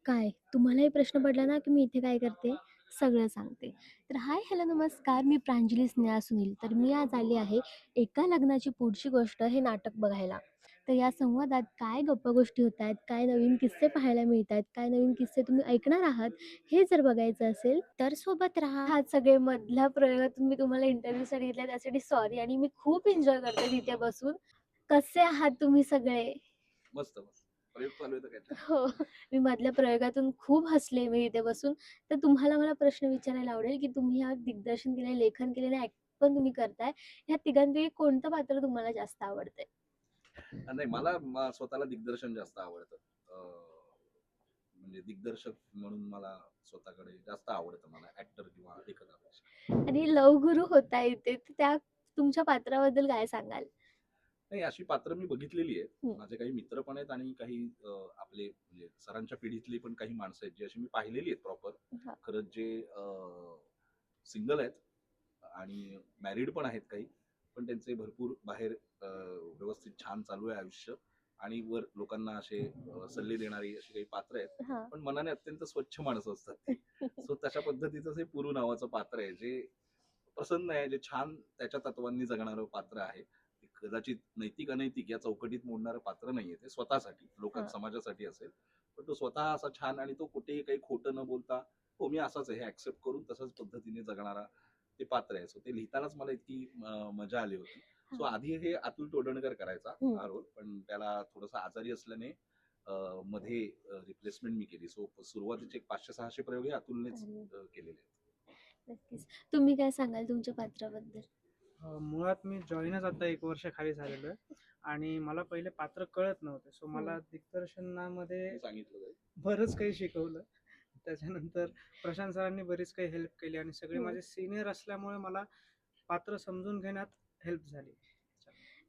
काय? तुम्हालाही प्रश्न पडला ना, की मी इथे काय करते? सगळं सांगते. तर हाय, हॅलो, नमस्कार. मी प्रांजली स्नेहा सुनील. तर मी आज आली आहे एका लग्नाची पुढची गोष्ट हे नाटक बघायला. तर या संवादात काय गप्पा-गोष्टी होत आहेत, काय नवीन किस्से पाहायला मिळत आहेत, काय नवीन किस्से तुम्ही ऐकणार आहात, हे जर बघायचं असेल तर सोबत राहा. हा सगळे मधल्या प्रयोगातून मी तुम्हाला इंटरव्ह्यूसाठी घेतलाय त्यासाठी सॉरी आणि मी खूप एन्जॉय करते तिथे बसून. कसे आहात तुम्ही सगळे? मस्त, मस्त. प्रयोग चालू आहे तर काय छान. हो. मी मधल्या प्रयोगातून खूप हसले मी इथे बसून. तर तुम्हाला मला प्रश्न विचारायला आवडेल, की तुम्ही ह्या दिग्दर्शन केलंय, लेखन केलेलं, ॲक्ट पण तुम्ही करताय. ह्या तिघांपैकी कोणतं पात्र तुम्हाला जास्त आवडतंय? नाही मला स्वतःला दिग्दर्शन जास्त आवडतं. म्हणजे दिग्दर्शक म्हणून मला स्वतःकडे जास्त आवडतं मला ॲक्टर किंवा लेखकापेक्षा. आणि लवगुरू होता इथे, तर त्या तुमच्या पात्राबद्दल काय सांगाल? नाही अशी पात्र मी बघितलेली आहेत. हं. माझे काही मित्र पण आहेत आणि काही आपले म्हणजे सरांच्या पिढीतली पण काही माणसं आहेत, जी अशी मी पाहिलेली आहेत प्रॉपर. हां. खरंच जे सिंगल आहेत आणि मॅरिड पण आहेत काही. पण त्यांचे भरपूर बाहेर व्यवस्थित छान चालू आहे आयुष्य आणि वर लोकांना असे सल्ले देणारी अशी काही पात्र आहेत. हां. पण मनाने अत्यंत स्वच्छ माणसं असतात ती. सो तशा पद्धतीचंच हे पुरू नावाचं पात्र आहे, जे प्रसन्न आहे, जे छान त्याच्या तत्वांनी जगणारं पात्र आहे. ते कदाचित नैतिक अनैतिक या चौकटीत मोडणारं पात्र नाहीये ते स्वतःसाठी, हां. समाजासाठी असेल. पण तो स्वतः असा छान आणि तो कुठेही काही खोटं न बोलता, हो मी असाच आहे हे ऍक्सेप्ट करून तशाच पद्धतीने जगणारा ते पात्र आहे. सो ते लिहितानाच मला इतकी मजा आली होती. सो हां. आधी हे अतुल टोडणकर करायचा हं. हा रोल, पण त्याला थोडंसं आजारी असल्याने मध्ये रिप्लेसमेंट मी केली. सो सुरुवातीचे एक 500-600 प्रयोग हे अतुलनेच अरे, केलेले आहेत. नक्कीच. तुम्ही काय सांगाल तुमच्या पात्राबद्दल? मुळात मी जॉईनच आता 1 वर्ष खाली झालेलो आहे आणि मला पहिले पात्र कळत नव्हते. सो हं. मला दिग्दर्शनामध्ये मी सांगितलं जाईल. बरंच काही शिकवलं. त्याच्यानंतर प्रशांत सरांनी बरीच काही हेल्प केली आणि सगळे हं. माझे सीनियर असल्यामुळे मला पात्र समजून घेण्यात हेल्प झाली.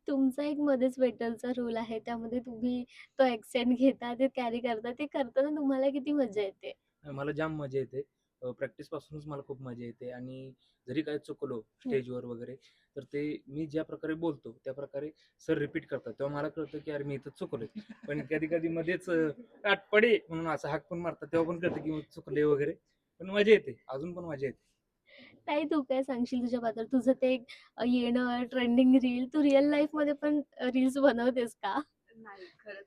तुमचा एक मध्येच वेटरचा रोल आहे. त्यामध्ये तुम्ही तो ॲक्सेंट घेता, ते कॅरी करता. ते करताना तुम्हाला किती मजा येते? मला जाम मजा येते. प्रॅक्टिस पासूनच मला खूप मजा येते आणि जरी काही चुकलो हं. स्टेजवर वगैरे, तर ते मी ज्या प्रकारे बोलतो त्या प्रकारे सर रिपीट करतात. तेव्हा मला कळतं, की अरे मी इथं चुकलोय. पण कधी-कधी मध्येच "आटपडे" म्हणून असं हाक पण मारतात. तेव्हा पण कळतं, की चुकले वगैरे. पण मजा येते. अजून पण मजा येते. ताई, तू काय सांगशील तुझ्या पात्रात? तुझं ते येणं, ट्रेंडिंग रील, तू रिअल लाईफमध्ये पण रील्स बनवतेस का? नाही, खरं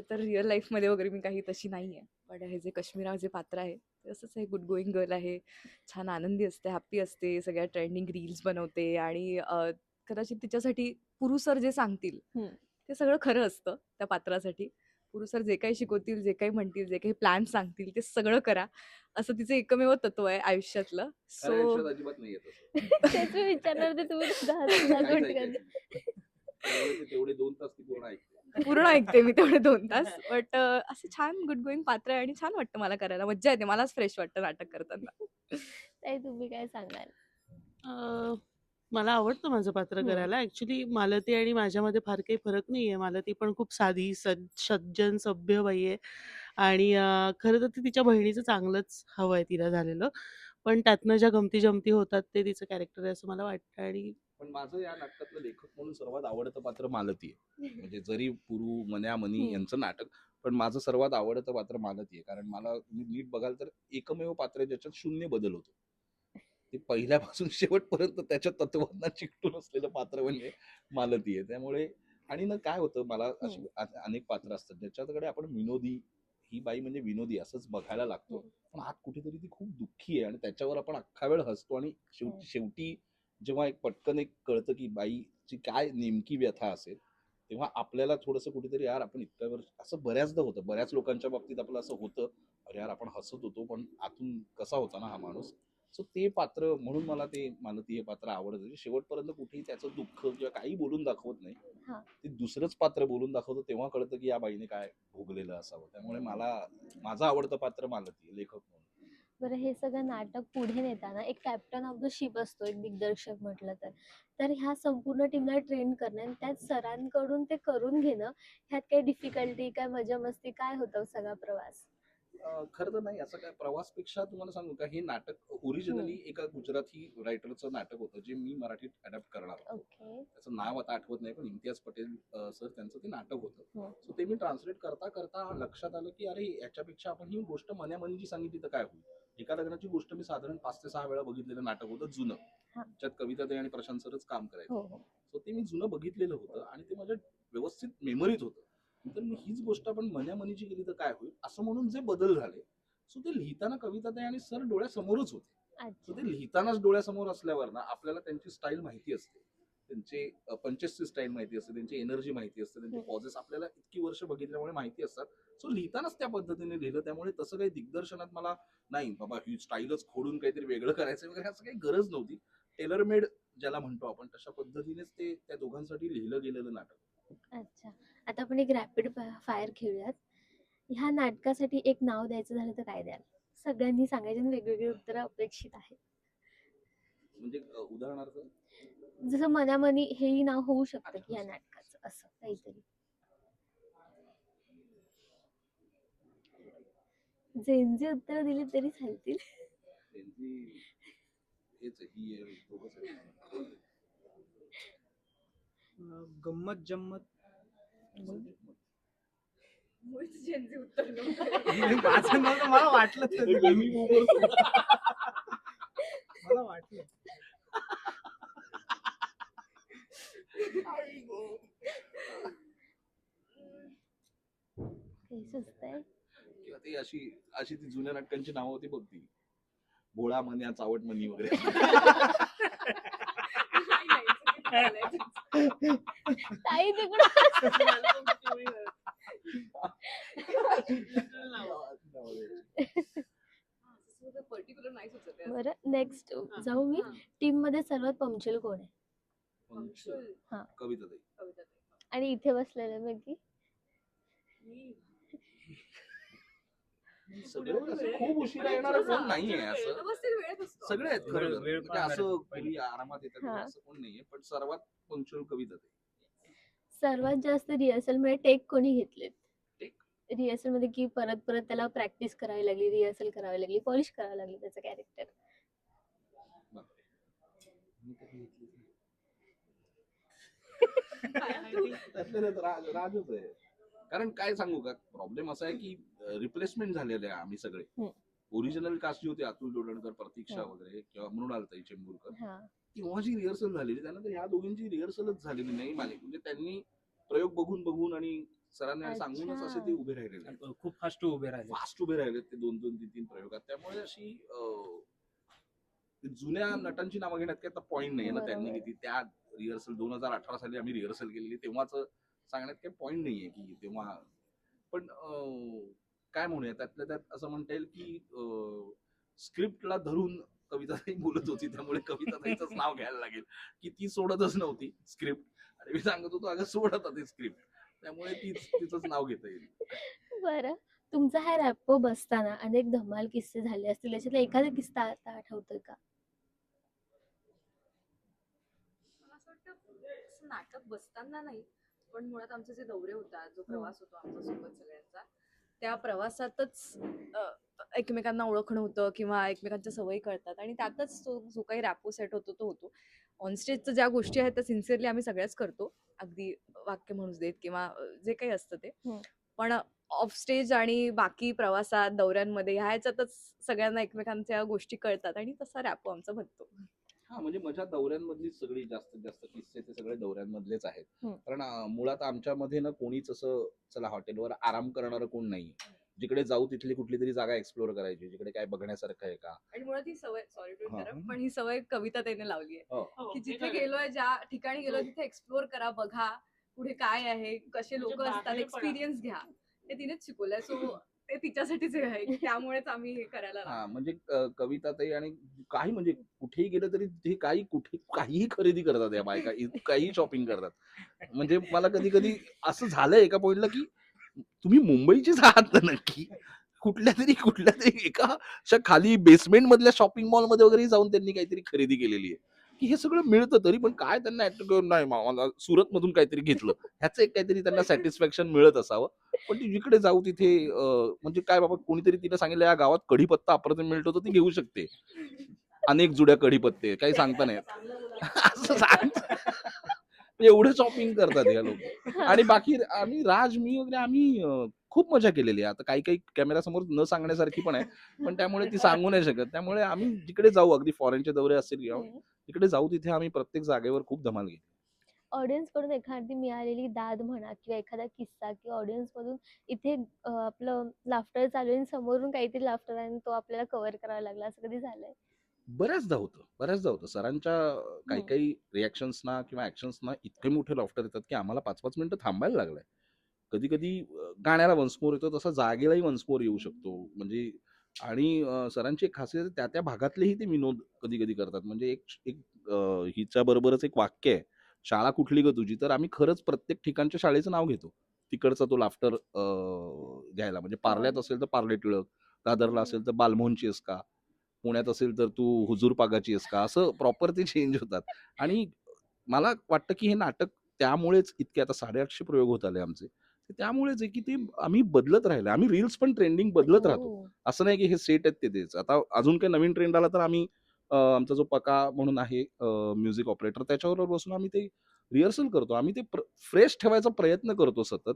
तर रिअल लाईफमध्ये वगैरे मी काही तशी नाहीये. पण हे जे कश्मीरा जे पात्र आहे, ते असंच आहे गुड गोईंग गर्ल आहे. छान आनंदी असते, हॅपी असते, सगळ्या ट्रेंडिंग रील्स बनवते आणि कदाचित तिच्यासाठी पुरू सर जे सांगतील, हं. ते सगळं खरं असतं त्या पात्रासाठी. पुरू सर जे काही शिकवतील, जे काही म्हणतील, जे काही प्लॅन्स सांगतील, ते सगळं करा. असं तिचं एकमेव तत्व आहे आयुष्यातलं. खऱ्या सो आयुष्यात अजिबात नाहीये तसं. तेच मी विचारणार होते, तुम्ही तुझा हसला काहीच कधी? ऐकायचं नाही. त्यामुळे ते तेवढे 2 तास ती पूर्ण ऐकते. पूर्ण ऐकते मी तेवढे 2 तास. बट असं छान गुड गोईंग पात्र आहे आणि छान वाटतं मला करायला. मज्जा येते. मलाच फ्रेश वाटतं नाटक करताना. ताई, तुम्ही काय सांगाल? अ, मला आवडतं माझं पात्र हं. करायला. ॲक्चुअली मालती आणि माझ्यामध्ये फार काही फरक नाहीये. मालती पण खूप साधी, सज्जन, सभ्य बाई आहे आणि खरं तर ते तिच्या बहिणीचं चांगलंच हवंय तिला झालेलं. पण त्यातनं ज्या गमती-जमती होतात ते तिचं कॅरेक्टर आहे असं मला वाटतं आणि पण माझं या नाटकातलं लेखक म्हणून सर्वात आवडतं पात्र मालती आहे. म्हणजे जरी पुरू, मन्या, मनी हं. यांचं नाटक, पण माझं सर्वात आवडतं पात्र मालती आहे. कारण मला तुम्ही नीट बघाल तर एकमेव पात्र आहे ज्याच्यात शून्य बदल होतो. ते पहिल्यापासून शेवटपर्यंत त्याच्या तत्वांना चिकटून असलेलं पात्र म्हणजे मालती आहे. त्यामुळे आणि ना काय होतं मला हं. अशी अनेक पात्र असतात ज्याच्याकडे आपण विनोदी, ही बाई म्हणजे विनोदी असंच बघायला लागतो. हं. पण आत कुठेतरी ती खूप दुःखी आहे आणि त्याच्यावर आपण अख्खा वेळ हसतो आणि हो. शेवटी शेवटी जेव्हा एक पटकन एक कळतं की बाईची काय नेमकी व्यथा असेल, तेव्हा आपल्याला थोडंसं कुठेतरी यार आपण इतक्या वर्ष असं बऱ्याचदा होतं. बऱ्याच लोकांच्या बाबतीत आपलं असं होतं, "अरे यार आपण हसत होतो, पण आतून कसा होता ना हा माणूस?" सो ते पात्र म्हणून मला ते मालती हे पात्र आवडतं. म्हणजे शेवटपर्यंत कुठेही त्याचं दुःख किंवा काही बोलून दाखवत नाही. हां. ते दुसरंच पात्र बोलून दाखवतं तेव्हा कळतं की या बाईने काय भोगलेलं असावं. त्यामुळे मला माझं आवडतं पात्र मालती आहे, लेखक म्हणून. बरं, हे सगळं नाटक पुढे नेताना एक कॅप्टन ऑफ द शिप असतो, एक दिग्दर्शक म्हटलं तर. तर ह्या संपूर्ण टीमला ट्रेन करणं आणि त्यात सरांकडून ते करून घेणं, ह्यात काही डिफिकल्टी, काय मजा-मस्ती, काय होतं सगळा प्रवास? खरं तर नाही, असं काय प्रवासपेक्षा तुम्हाला सांगू का, हे नाटक ओरिजिनली एका गुजराती रायटरचं नाटक होतं जे मी मराठीत अडॅप्ट करणार होतो. ओके. त्याचं नाव आता आठवत नाही, पण इम्तियाज पटेल सर त्यांचं ते नाटक होतं. हं. सो ते मी ट्रान्सलेट करता करता लक्षात आलं की अरे याच्यापेक्षा आपण ही गोष्ट मनामनीची सांगितली तर काय होईल. एका लग्नाची गोष्ट मी साधारण 5 ते 6 वेळा बघितलेलं नाटक होतं जुनं. हां. त्याच्यात कविता ताई आणि प्रशांत सरच काम करायचे. हो, हो. सो ते मी जुनं बघितलेलं होतं आणि ते माझ्या व्यवस्थित मेमरीत होतं. तर मी हीच गोष्ट आपण मनामनीची केली तर काय होईल असं म्हणून जे बदल झाले, सो ते लिहिताना कविता ताई आणि सर डोळ्यासमोरच होते. सो अच्छा. ते लिहितानाच डोळ्यासमोर असल्यावर ना आपल्याला त्यांची स्टाईल माहिती असते, त्यांचे पंचेसची स्टाईल माहिती असते, त्यांची एनर्जी माहिती असते, त्यांचे हम्म. पॉझेस आपल्याला इतकी वर्ष बघितल्यामुळे माहिती असतात. सो लिहितानाच त्या पद्धतीने लिहिलं, त्यामुळे तसं काही दिग्दर्शनात मला नाही बाबा ही स्टाईलच खोडून काहीतरी वेगळं करायचं वगैरे असं काही गरज नव्हती. टेलर मेड ज्याला म्हणतो आपण तशा पद्धतीनेच ते त्या दोघांसाठी लिहिलं गेलेलं नाटक. अच्छा. आता आपण एक रॅपिड फायर खेळूयात. ह्या नाटकासाठी एक नाव द्यायचं झालं तर काय द्याल? सगळ्यांनी सांगायचे आणि वेगवेगळी उत्तरं अपेक्षित आहेत. म्हणजे उदाहरणार्थ जसं मनामनी हेही नाव होऊ शकतं की ह्या अच्छा. नाटकाचं असं काहीतरी. जे उत्तरं दिली तरी चालतील. त्यांची हेच आहे, ही आहे, दोघंच आहेत. गंमत जम्मत. मुळीच जेनझी उत्तर नव्हतं. माझं नव्हतं, मला वाटलं हे तसं. baby boomers. मला वाटलं. काही सुचतंय? किंवा ती अशी अशी ती जुन्या नाटकांची नावं होती बघ ती भोळा मन्या चावट मनी वगैरे. ताई तिकडं. पर्टिक्युलर नाही सुचत आहे. बरं नेक्स्ट जाऊ मी. हां. टीम मध्ये सर्वात पंक्च्युअल कोण आहे? पंक्चुअल हां. कविता ताई. कविता ताई. आणि इथे बसलेलं पैकी मी सगळे असं खूप उशिरा येणार कोण नाहीये असं. व्यवस्थित वेळेत असतो. सगळे आहेत खरं तर. वेळ म्हणजे पाहणारे असं पहिले. कोणी आरामात येतात हां. वगैरे असं कोण नाहीये, पण सर्वात पंक्च्युअल कविता ताई. सर्वात जास्त रिहर्सल मध्ये टेक कोणी घेतलेत? टेक? रिहर्सल मध्ये की परत परत त्याला प्रॅक्टिस करावी लागली, रिहर्सल करावी लागली, पॉलिश करावं लागली त्याचं कॅरेक्टर. बापरे. मी कधी घेतलीच नाही. त्यातल्या त्यात राजच आहे. कारण काय सांगू का, प्रॉब्लेम असा आहे की रिप्लेसमेंट झालेले आहे आम्ही सगळे. हम्म. ओरिजिनल कास्ट जी होती अतुल डोळणकर, प्रतीक्षा हं. वगैरे किंवा मृणालताई चेंबूरकर, हा. तेव्हाची रिहर्सल झालेली, त्यानंतर ह्या दोघींची रिहर्सलच झालेली नाही मालिक. म्हणजे त्यांनी प्रयोग बघून बघून आणि सरांनी सांगूनच असे ते उभे राहिलेले आहेत. खूप फास्ट उभे राहिले. फास्ट उभे राहिले ते 2-2, 3-3 प्रयोगात. त्यामुळे अशी जुन्या नटांची नावं घेण्यात काही आता पॉईंट नाहीये ना. त्यांनी बरोबर. किती त्या रिहर्सल 2018 साली आम्ही रिहर्सल केलेली तेव्हाच सांगण्यात काही पॉईंट नाहीये की तेव्हा. पण काय म्हणूया, त्यातल्या त्यात असं म्हणता येईल की स्क्रिप्टला धरून कविताताई बोलत होती, त्यामुळे कविताताईचंच नाव घ्यायला लागेल की ती सोडतच नव्हती स्क्रिप्ट. आणि मी सांगत होतो अगं सोडत होती स्क्रिप्ट, त्यामुळे तिचंच नाव घेता येईल. बरं तुमचा हा रॅपो बसताना अनेक धमाल किस्से झाले असतील, याच्यातला एखादा किस्सा आता आठवतोय का? मला असं वाटतं असं नाटक बसताना नाही, पण मुळात आमचे जे दौरे होतात, जो प्रवास होतो आमच्यासोबत सगळ्यांचा, त्या प्रवासातच एकमेकांना ओळखणं होतं किंवा एकमेकांच्या सवयी कळतात आणि त्यातच तो जो काही रॅपो सेट होतो तो होतो. ऑनस्टेजचं ज्या गोष्टी आहेत त्या सिन्सिअरली आम्ही सगळ्याच करतो, अगदी वाक्य म्हणूच देत किंवा जे काही असतं ते. हम्म. पण ऑफ स्टेज आणि बाकी प्रवासात दौऱ्यांमध्ये ह्याच्यातच सगळ्यांना एकमेकांच्या गोष्टी कळतात आणि तसा रॅपो आमचा बनतो. हा, म्हणजे माझ्या दौऱ्यांमधलीच सगळी जास्तीत जास्त किस्से ते सगळे दौऱ्यांमधलेच आहेत. हम्म. कारण मुळात आमच्यामध्ये ना कोणीच असं चला हॉटेलवर आराम करणारं कोण नाही. जिकडे जाऊ तिथली कुठली तरी जागा एक्सप्लोर करायची, जिकडे काय बघण्यासारखं आहे का. आणि मुळात ही सवय, सॉरी टू हा. इंटरप्ट, पण ही सवय कविता ताईने लावली आहे हो. की जिथे गेलोय, ज्या ठिकाणी गेलोय तिथे एक्सप्लोर करा, बघा पुढे काय आहे, कसे लोक असतात, एक्सपिरियन्स घ्या. हे तिनेच शिकवलंय. सो ते तिच्यासाठीच आहे की त्यामुळेच आम्ही हे करायला लागलो. हा, म्हणजे कविताताई आणि काही म्हणजे कुठेही गेलं तरी ते कुठे काहीही खरेदी करतात या बायका, काही शॉपिंग करतात. म्हणजे मला कधी कधी असं झालंय एका पॉइंटला की तुम्ही मुंबईचीच आहात ना नक्की. कुठल्या तरी एका अशा खाली बेसमेंट मधल्या शॉपिंग मॉल मध्ये वगैरे जाऊन त्यांनी काहीतरी खरेदी केलेली आहे. की हे सगळं मिळतं तरी पण काय त्यांना ऍक्टर नाही मला सुरतमधून काहीतरी घेतलं ह्याचं एक काहीतरी त्यांना सॅटिस्फॅक्शन मिळत असावं. पण ती जिकडे जाऊ तिथे म्हणजे काय बाबा कोणीतरी तिला सांगितलं या गावात कढीपत्ता अप्रतिम मिळतो तर ती घेऊ शकते. अनेक जुड्या कढीपत्ते काही सांगता नाही येत. असं म्हणजे एवढं शॉपिंग करतात या लोक. आणि बाकी आम्ही राज मी वगैरे आम्ही खूप मजा केलेली आहे. आता काही काही कॅमेरा समोर न सांगण्यासारखी पण आहे. पण त्यामुळे ती सांगू नाही शकत. त्यामुळे आम्ही जिकडे जाऊ अगदी फॉरेनचे दौरे असतील किंवा तिकडे जाऊ तिथे आम्ही प्रत्येक जागेवर खूप धमाल केली. ऑडियन्स कडून एखादी मिळालेली दाद म्हणा किंवा एखादा किस्सा किंवा ऑडियन्स मधून इथे आपलं लाफ्टर चालू आहे आणि समोरून काहीतरी लाफ्टर आणि तो आपल्याला कव्हर करावा लागला असं कधी झालंय? बऱ्याचदा होतं. सरांच्या काही हम्म. काही रिएक्शन्सना किंवा ॲक्शन्सना इतके मोठे लॉफ्टर येतात, की आम्हाला 5-5 मिनिटं थांबायला लागलंय. कधी-कधी गाण्याला वन्स मोर येतो, तसा जागेलाही वन्स मोर येऊ शकतो. म्हणजे आणि सरांची एक खासियत आहे, त्या-त्या भागातलेही ते विनोद कधी-कधी करतात. म्हणजे एक एक हिच्याबरोबरच एक वाक्य आहे, "शाळा कुठली गं तुझी?" तर आम्ही खरंच प्रत्येक ठिकाणच्या शाळेचं नाव घेतो. तिकडचा तो लाफ्टर घ्यायला. म्हणजे हो. पार्ल्यात असेल तर पार्ले टिळक, दादरला हम्म. असेल तर बालमोहनची आहेस का? पुण्यात असेल तर तू हुजूर पागाची आहेस का? असं प्रॉपर ते चेंज होतात. आणि मला वाटतं की हे नाटक त्यामुळेच इतके आता 850 प्रयोग होत आले आमचे. ते त्यामुळेच आहे की ते आम्ही बदलत राहिलोय. आम्ही रील्स पण ट्रेंडिंग बदलत राहतो. हो. असं नाही की हे सेट आहेत ते तेच. आता अजून काही नवीन ट्रेंड आला तर आम्ही आमचा जो पका म्हणून आहे म्युझिक ऑपरेटर त्याच्याबरोबर बसून आम्ही ते रिहर्सल करतो. आम्ही ते फ्रेश ठेवायचा प्रयत्न करतो सतत.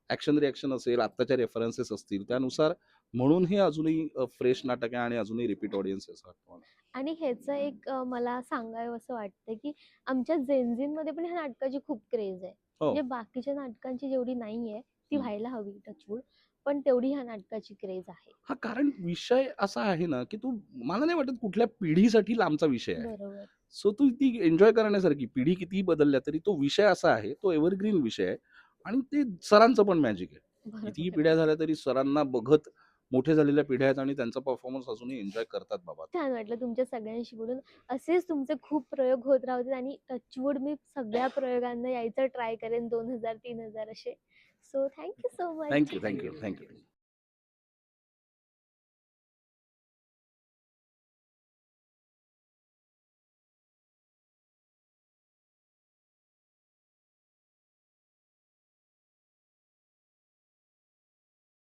ॲक्शन रिएक्शन असेल, आत्ताच्या रेफरन्सेस असतील त्यानुसार म्हणून हे अजूनही फ्रेश नाटक आहे आणि अजूनही रिपीट ऑडियन्स आहे असं वाटतं मला. आणि ह्याचं एक मला सांगावंसं वाटतं, की आमच्या जेनझीमध्ये पण ह्या नाटकाची खूप क्रेज आहे. हो. म्हणजे बाकीच्या नाटकांची जेवढी नाहीये, ती हं. व्हायला हवी टचवूड. पण तेवढी ह्या नाटकाची क्रेज आहे. हां, कारण विषय असा आहे ना, की तो मला नाही वाटत कुठल्या पिढीसाठी लांबचा विषय आहे. बरोबर. सो तू ती एन्जॉय करण्यासारखी पिढी कितीही बदलल्या तरी तो विषय असा आहे, तो एव्हरग्रीन विषय आहे आणि ते सरांचं पण मॅजिक आहे. कितीही बरोबर. पिढ्या झाल्या तरी सरांना बघत मोठे झालेल्या पिढ्या आहेत आणि त्यांचा परफॉर्मन्स अजूनही एन्जॉय करतात बाबा. छान वाटलं तुमच्या सगळ्यांशी बोलून. असेच तुमचे खूप प्रयोग होत राहू देत आणि टचवूड मी सगळ्या प्रयोगांना यायचं ट्राय करेन 2000-3000 असे. So thank you so thank much. You, thank you, thank you.